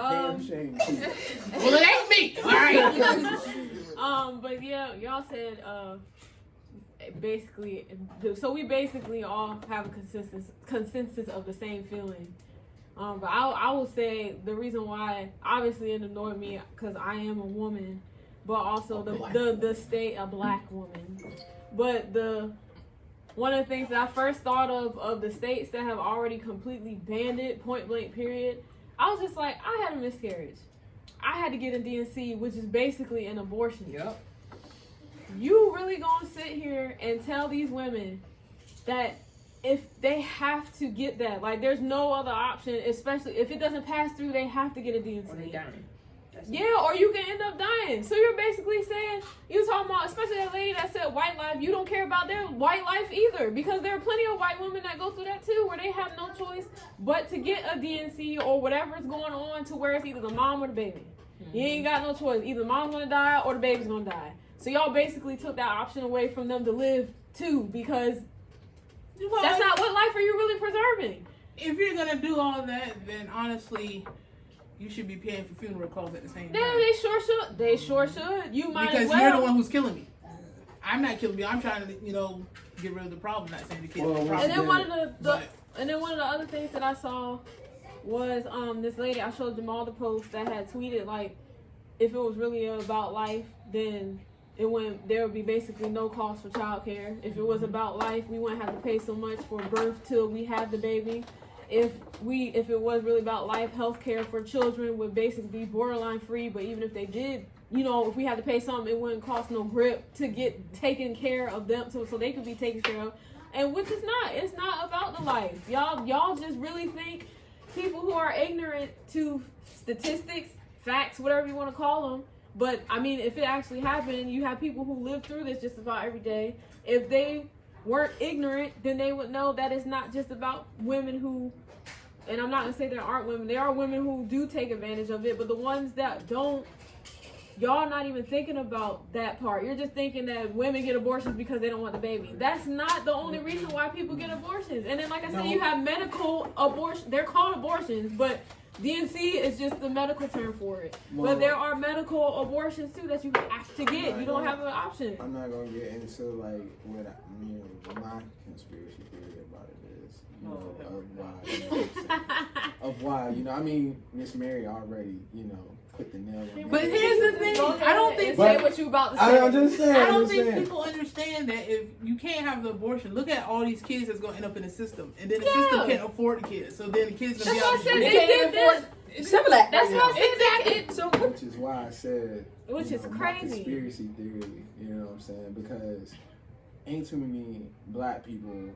damn shame. Well, it ain't me. All right. But yeah, y'all said basically. So we basically all have a consensus of the same feeling. But I will say the reason why obviously it annoyed me because I am a woman, but also the state a black woman. But one of the things that I first thought of the states that have already completely banned it, point blank period, I was just like, I had a miscarriage. I had to get a DNC, which is basically an abortion. Yep. You really gonna sit here and tell these women that if they have to get that, like there's no other option, especially if it doesn't pass through, they have to get a DNC. Or they dying. Yeah, or you can end up dying. So you're basically saying, you talking about, especially that lady that said white life, you don't care about their white life either. Because there are plenty of white women that go through that too, where they have no choice but to get a DNC or whatever's going on to where it's either the mom or the baby. Mm-hmm. You ain't got no choice. Either the mom's gonna die or the baby's gonna die. So y'all basically took that option away from them to live too, because that's not what life are you really preserving. If you're gonna do all that, then honestly, you should be paying for funeral costs at the same time. Yeah, they sure should. They sure should. You might because as well. You're the one who's killing me. I'm not killing me. I'm trying to, get rid of the problem. Not saying the kid. And then one of the other things that I saw was this lady. I showed Jamal the post that had tweeted like, if it was really about life, then there would be basically no cost for childcare. If it was about life, we wouldn't have to pay so much for birth till we have the baby. If it was really about life, healthcare for children would basically be borderline free. But even if they did, if we had to pay something, it wouldn't cost no grip to get taken care of them, so they could be taken care of. And which is not. It's not about the life. Y'all just really think people who are ignorant to statistics, facts, whatever you want to call them. But I mean, if it actually happened, you have people who live through this just about every day. If they weren't ignorant, then they would know that it's not just about women who, and I'm not gonna say there aren't women, there are women who do take advantage of it, but the ones that don't, y'all not even thinking about that part. You're just thinking that women get abortions because they don't want the baby. That's not the only reason why people get abortions. And then like I said, you have medical abortion, they're called abortions, but DNC is just the medical term for it. But there are medical abortions too that you have to get. You don't have an option. I'm not gonna get into like what my conspiracy theory about it is. Of why. Miss Mary already, put the nail on. But here's the thing. I don't think say what you about to say. I'm just saying. I don't think people understand that if you can't have the abortion, look at all these kids that's gonna end up in the system, and then the system can't afford the kids, so then the kids gonna be out of the They can't afford. That's what I said. Exactly. Which is why I said. Which is my crazy. Conspiracy theory. You know what I'm saying? Because ain't too many black people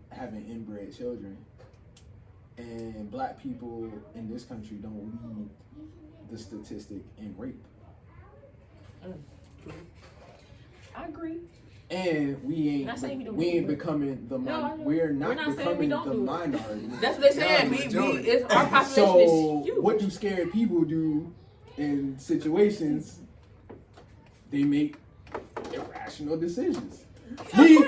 having inbred children, and black people in this country don't lead the statistic in rape. I agree. And we ain't becoming the we're not becoming the minority. That's what they're saying. It's our population So is huge. what do scared people do in situations? They make irrational decisions. Me,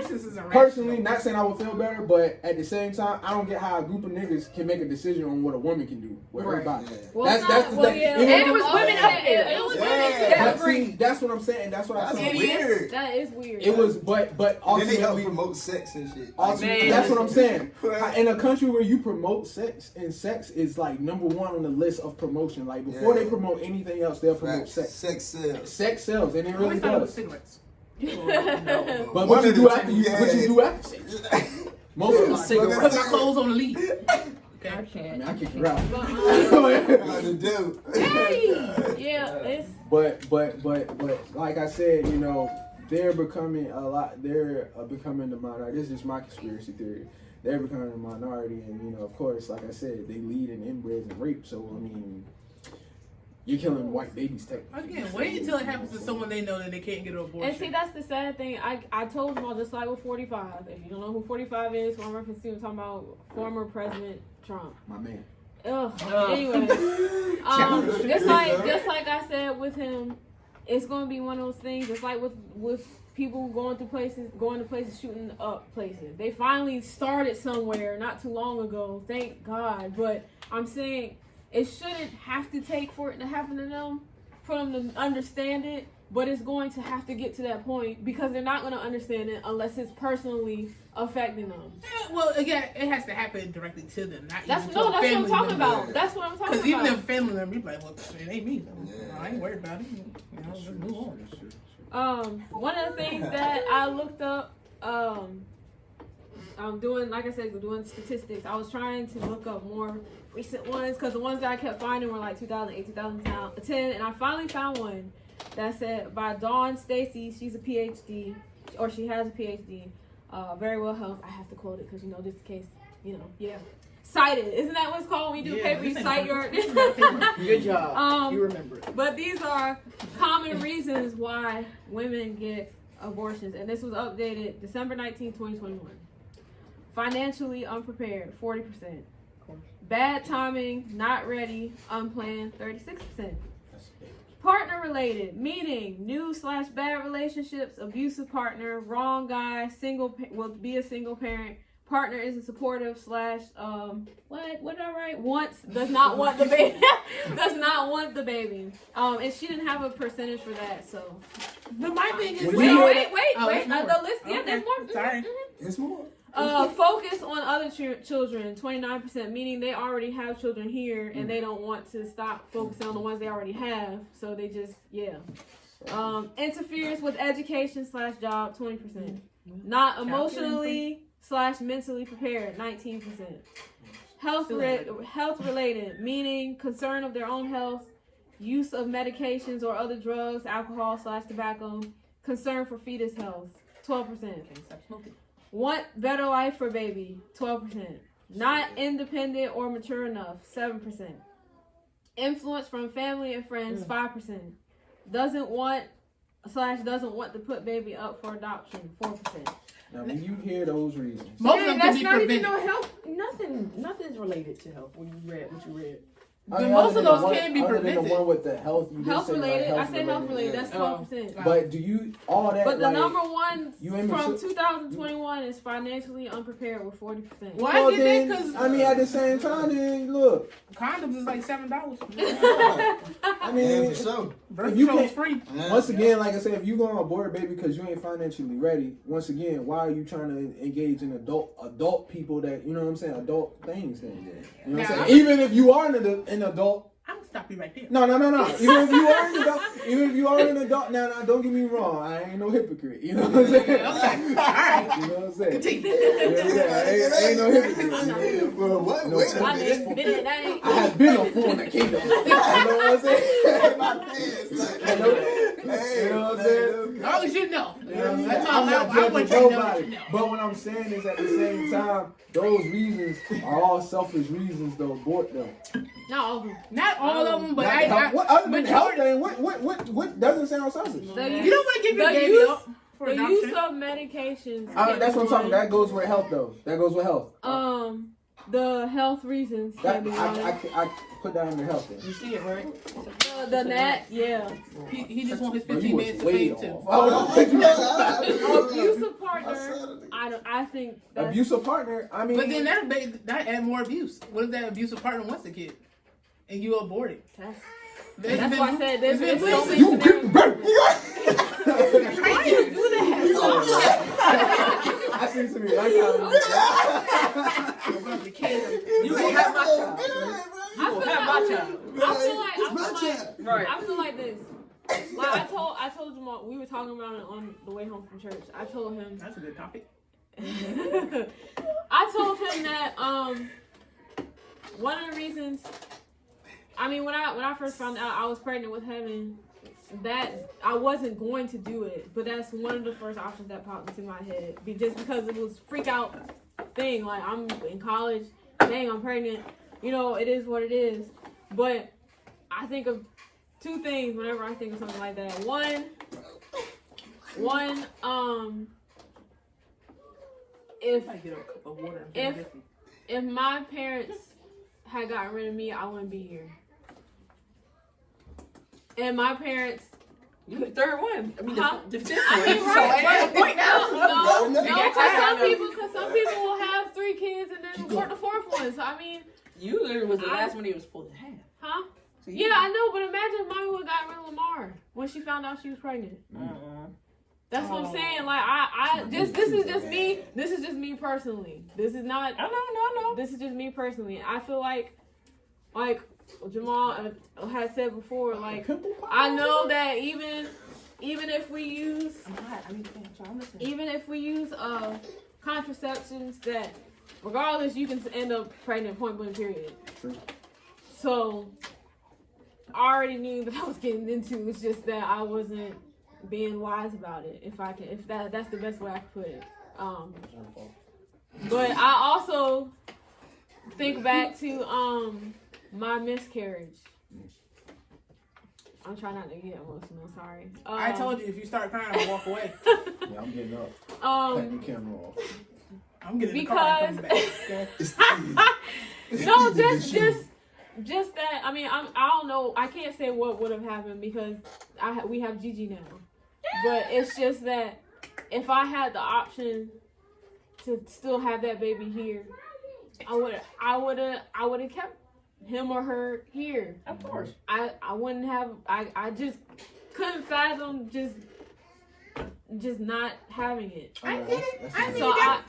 personally, not saying I would feel better, but at the same time, I don't get how a group of niggas can make a decision on what a woman can do with everybody. Well, that's the thing. Yeah. And it was women up there. It was women. But see, that's what I'm saying. That's what I'm saying. Weird. That is weird. It was, but Then they help ultimately, promote sex and shit. that's what I'm saying. In a country where you promote sex, and sex is like number one on the list of promotion. Like before they promote anything else, they'll promote sex. Sex sells. Sex sells, and it really does. Cigarettes. No. But what you do after sex? Most of the cigarettes. Put my clothes on the lead. Okay. I can't. I kick you out. Yeah, But like I said, they're becoming becoming the minority. This is just my conspiracy theory. They're becoming a minority, and of course, like I said, they lead in inbreds and rape. So you're killing white babies technically. Again, wait until it happens to someone they know that they can't get an abortion. and see, that's the sad thing. I told them all, just like with 45. If you don't know who 45 is, what I'm referencing, I'm talking about former President Trump. My man. Anyway, just like I said with him, it's going to be one of those things. It's like with people going to places, shooting up places. They finally started somewhere not too long ago, thank God. But I'm saying, it shouldn't have to take for it to happen to them, for them to understand it. But it's going to have to get to that point because they're not going to understand it unless it's personally affecting them. Yeah, well, again, it has to happen directly to them, not That's even to a what I'm family talking member. about. That's what I'm talking about. Because even if family member, you like, well, it ain't me. I ain't worried about it. You know, just move on. One of the things that I looked up, I'm doing, like I said, doing statistics. I was trying to look up more recent ones because the ones that I kept finding were like 2008, 2010, and I finally found one that said by Dawn Stacy. She's a PhD, or she has a PhD. Very well health. I have to quote it because just in case, yeah. Cited. Isn't that what it's called when you do paper? You cite your. Good job. You remember it. But these are common reasons why women get abortions, and this was updated December 19, 2021. Financially unprepared, 40%. Bad timing, not ready, unplanned, 36%. Partner related, meaning new/bad relationships, abusive partner, wrong guy, will be a single parent, partner isn't supportive / what did I write? Does not want the baby. Does not want the baby. And she didn't have a percentage for that, so. But my thing is, wait. The list, yeah, there's more. Sorry. It's more. Focus on other children, 29%, meaning they already have children here and they don't want to stop focusing on the ones they already have. So they just, interferes with education / job, 20%. Not emotionally / mentally prepared, 19%. Health related, meaning concern of their own health, use of medications or other drugs, alcohol / tobacco, concern for fetus health, 12%. Want better life for baby, 12%. Not independent or mature enough, 7%. Influence from family and friends, 5%. Doesn't want to put baby up for adoption, 4%. Now, when you hear those reasons, Most of them that's can be not even prevented. no health. Nothing's related to health. When you read what you read. But most of those can be other than prevented. the one with the health, you Health just said, related, like, I said health related, that's 12%. But do you all that? But the like, number one you ain't from mature- 2021 is financially unprepared with 40%. Well, Well, I get then, that because I mean, at the same time, then look, condoms is like $7. I mean, For sure. Birth If you control's can't- free. once again, like I said, if you go on abort a baby because you ain't financially ready, once again, why are you trying to engage in adult people that, you know what I'm saying, adult things then? You know what I'm Now, saying? Even if you are an adult. I'm gonna stop you right there. No. Even if you are an adult, now don't get me wrong. I ain't no hypocrite. You know what I'm saying? Okay. All right. You know what I'm saying? Continue. You know what I'm saying? I ain't no hypocrite. I'm not. Well, what? No, Wait a I minute. ain't I have been a fool in the kingdom. You know what I'm saying? My pants, like, You know hey, what I'm saying? As long as you know. You know what I'm saying? That's I'm all not I want judging you to know. nobody. But what I'm saying is at the same time, those reasons are all selfish reasons to abort them. Not all of them. Not all of them, but What other than health majority- thing? What doesn't sound selfish? You don't want to give your The baby use- up for The adoption. use of medications. That's what I'm talking. That goes with health, though. That goes with health. The health reasons That can be one. I put that under health. Then. You see it, right? The NAT, yeah. He just wants his But 15 you was minutes to way fame too. off. Abusive partner. I think that's, Abusive partner. I mean, But then that add more abuse. What if that abusive partner wants a kid and you abort it? that's why I said there's been so many you scenarios. Why you do that? I see some like how. You gonna have my child. You gonna have my child. I feel like this. Like I told Jamal, we were talking about it on the way home from church. I told him That's a good topic. I told him that one of the reasons, I mean, when I first found out I was pregnant with Heaven, that I wasn't going to do it, but that's one of the first options that popped into my head, just because it was freak out thing. Like, I'm in college, dang, I'm pregnant. You know, it is what it is. But I think of two things whenever I think of something like that. One, if my parents had gotten rid of me, I wouldn't be here. And my parents, You the third one. I mean, Huh? the fifth I one. mean, So right. at that point now. No, You got because time. some people will have 3 kids and then abort the 4th one. So I mean, You literally was the last one they was supposed to have. Huh? So Yeah, I know, but imagine if mommy would have gotten rid of Lamar when she found out she was pregnant. That's what I'm saying. Like this is just me. This is just me personally. This is not. No. This is just me personally. I feel like Jamal had said before. Like I know that even if we use contraceptions, that regardless you can end up pregnant. Point blank. Period. True. So I already knew that I was getting into. It's just that I wasn't being wise about it. If that's the best way I could put it. But I also think back to my miscarriage. I'm trying not to get emotional. Sorry. I told you if you start crying, I'll walk away. Yeah, I'm getting up. Cutting the camera off. I'm getting the car and coming back. No, just that. I mean, I don't know. I can't say what would have happened because we have Gigi now. But it's just that if I had the option to still have that baby here, I would have kept him or her here. Of course. I wouldn't have. I just couldn't fathom just not having it. I get it. I mean,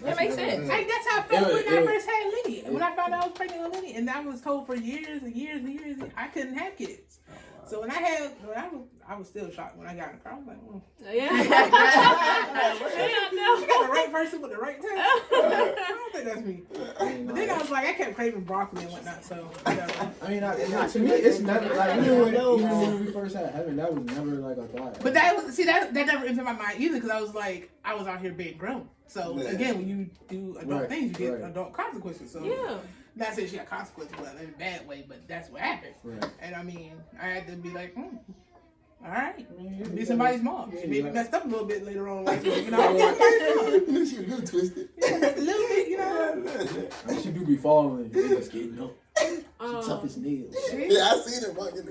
that makes sense. That's how I felt when I first had Lenny. When I found out I was pregnant with Lenny, and I was told for years and years and years I couldn't have kids. So when I was still shocked when I got in the car. I was like, Yeah. She got the right person with the right test. I don't think that's me. But then I was like, I kept craving broccoli and whatnot. So whatever. I mean, to me, it's never like even when we first had Heaven, that was never like a thought. But that never entered my mind either because I was out here being grown. So again, when you do adult things, you get adult consequences. So Yeah. Not saying she got consequences, but in a bad way. But that's what happened. Right. And I mean, I had to be like, all right, be somebody's mom. She maybe messed up a little bit later on, like you know. She was twisted. Yeah, a little bit, you know. I mean, she do be falling. Niggas getting up. She tough as nails. Yeah, I seen it walking.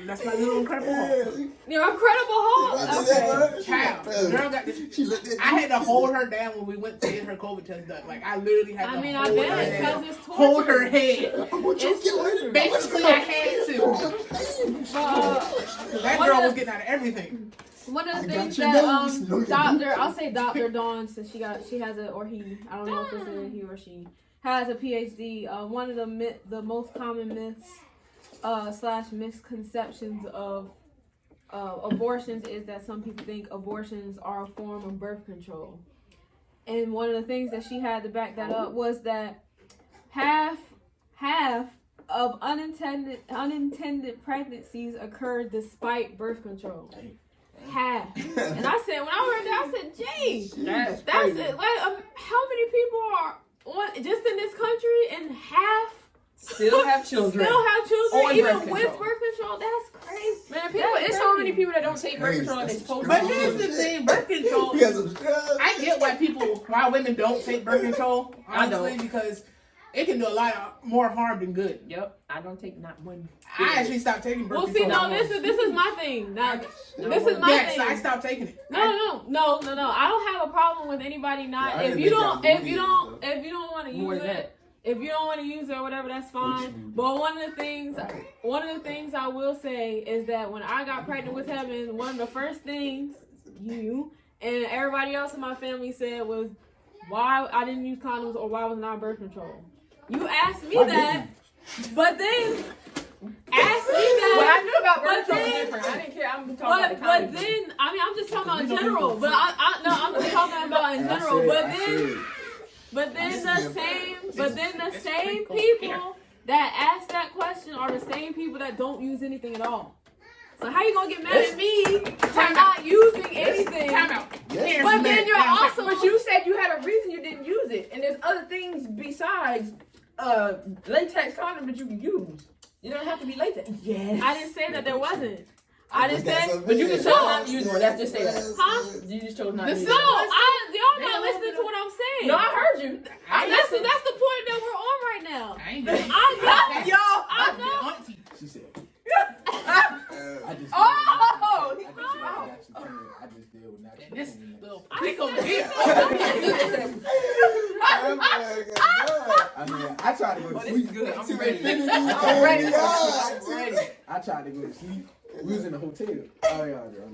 That's my little Incredible Hulk. You're Incredible Hulk. Okay. Child, girl got this. She looked at I had to hold her down when we went to get her COVID test done. Like I literally had to I bet because it's torture. hold her head. I want you to kill her. Basically, I had to. That girl was getting out of everything. One of the things your that nose. I'll say Dr. Dawn, since she has a, or he, I don't know if it's a he or she, has a PhD. One of the most common myths / misconceptions of abortions is that some people think abortions are a form of birth control. And one of the things that she had to back that up was that half of unintended pregnancies occur despite birth control. Half. And I said, when I heard that, I said, "Gee, that's it. Like, how many people are on just in this country, and half still have children, even with birth control? That's crazy, man. It's so many people that don't take birth control and they supposed to. But here's the thing: birth control. I get why women don't take birth control. Honestly, because it can do a lot more harm than good. Yep, I don't take not one. I actually stopped taking birth control. Well, see, this is my thing. Now, this is my thing. I stopped taking it. No. I don't have a problem with anybody not. If you don't want to use it, if you don't want to use it or whatever, that's fine. But one of the things I will say is that when I got pregnant with Heaven, one of the first things you and everybody else in my family said was why I didn't use condoms or why I was not on birth control. You asked me that, but then asked me that. Well, I knew about birth control different. I didn't care. I'm talking about the condoms. But then, I mean, I'm just talking about in general. But I'm just talking about in general. But then the same people that ask that question are the same people that don't use anything at all. So how you gonna get mad at me for not using anything? Time out. Yes. But then you're also. But you said you had a reason you didn't use it, and there's other things besides latex condom that you can use. You don't have to be latex. Yes. I didn't say that there wasn't. I didn't say. But you just chose not to use one. Let's just say that. Huh? You just chose not to use No, it. y'all not listening to what I'm saying. No, I heard you. That's the point that we're on right now. I ain't doing it. I know. Auntie. She said. I just deal with natural. This little freak over here. I mean, I tried to go Oh, to this sleep. is good. I'm To ready. infinity I'm and ready. beyond. I'm ready. I tried to go to sleep. We was in the hotel. Oh yeah, girl.